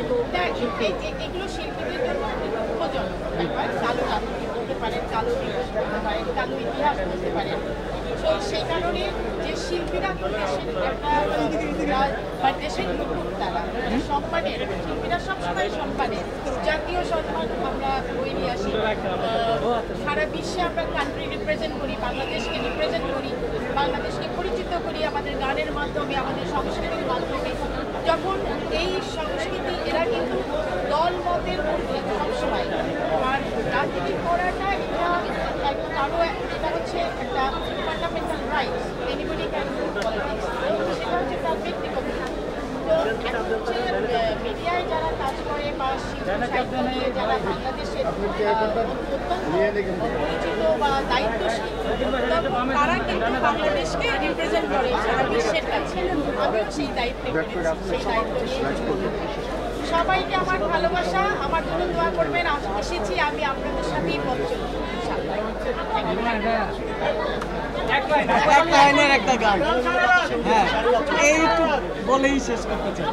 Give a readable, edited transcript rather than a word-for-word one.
এগুলো শিল্পীদের জন্য দুঃখজনক ব্যাপার। কালো রাজনীতি বলতে পারেন, কালো দিবস বলতে পারেন, কালো ইতিহাস বলতে পারেন। তো সেই কারণে যে শিল্পীরা দেশের একটা দেশের মুকুট, তারা সম্মানের শিল্পীরা সবসময় সম্মানের জাতীয় সম্মান আমরা বই নিয়ে আসি। সারা বিশ্বে আমরা কান্ট্রি রিপ্রেজেন্ট করি, বাংলাদেশকে রিপ্রেজেন্ট করি, বাংলাদেশকে পরিচিত করি আমাদের গানের মাধ্যমে, আমাদের সংস্কৃতির মাধ্যমে। যখন এই সংস্কৃতি এরা কিন্তু দল মতের মধ্যে সবসময়, আর রাজনীতি করাটা এটা কারো এটা হচ্ছে একটা fundamental rights, anybody can do politics, সেটা হচ্ছে তার ব্যক্তিগত। তো এখন হচ্ছে মিডিয়ায় যারা কাজ করে বা শিল্প নিয়ে যারা বাংলাদেশের পরিচিত বা দায়িত্বশীল, তারা কিন্তু বাংলাদেশকে রিপ্রেজেন্ট করে সারা বিশ্বের কাছে। আমিও সেই দায়িত্বে সেই দায়িত্ব নিয়ে সবাইকে আমার ভালোবাসা, আমার জন্য দোয়া করবেন। এসেছি আমি আপনাদের সাথেই পথ চলবো এক লাইনের একটা গান, হ্যাঁ এইটুকু বলেই শেষ করতে চাই।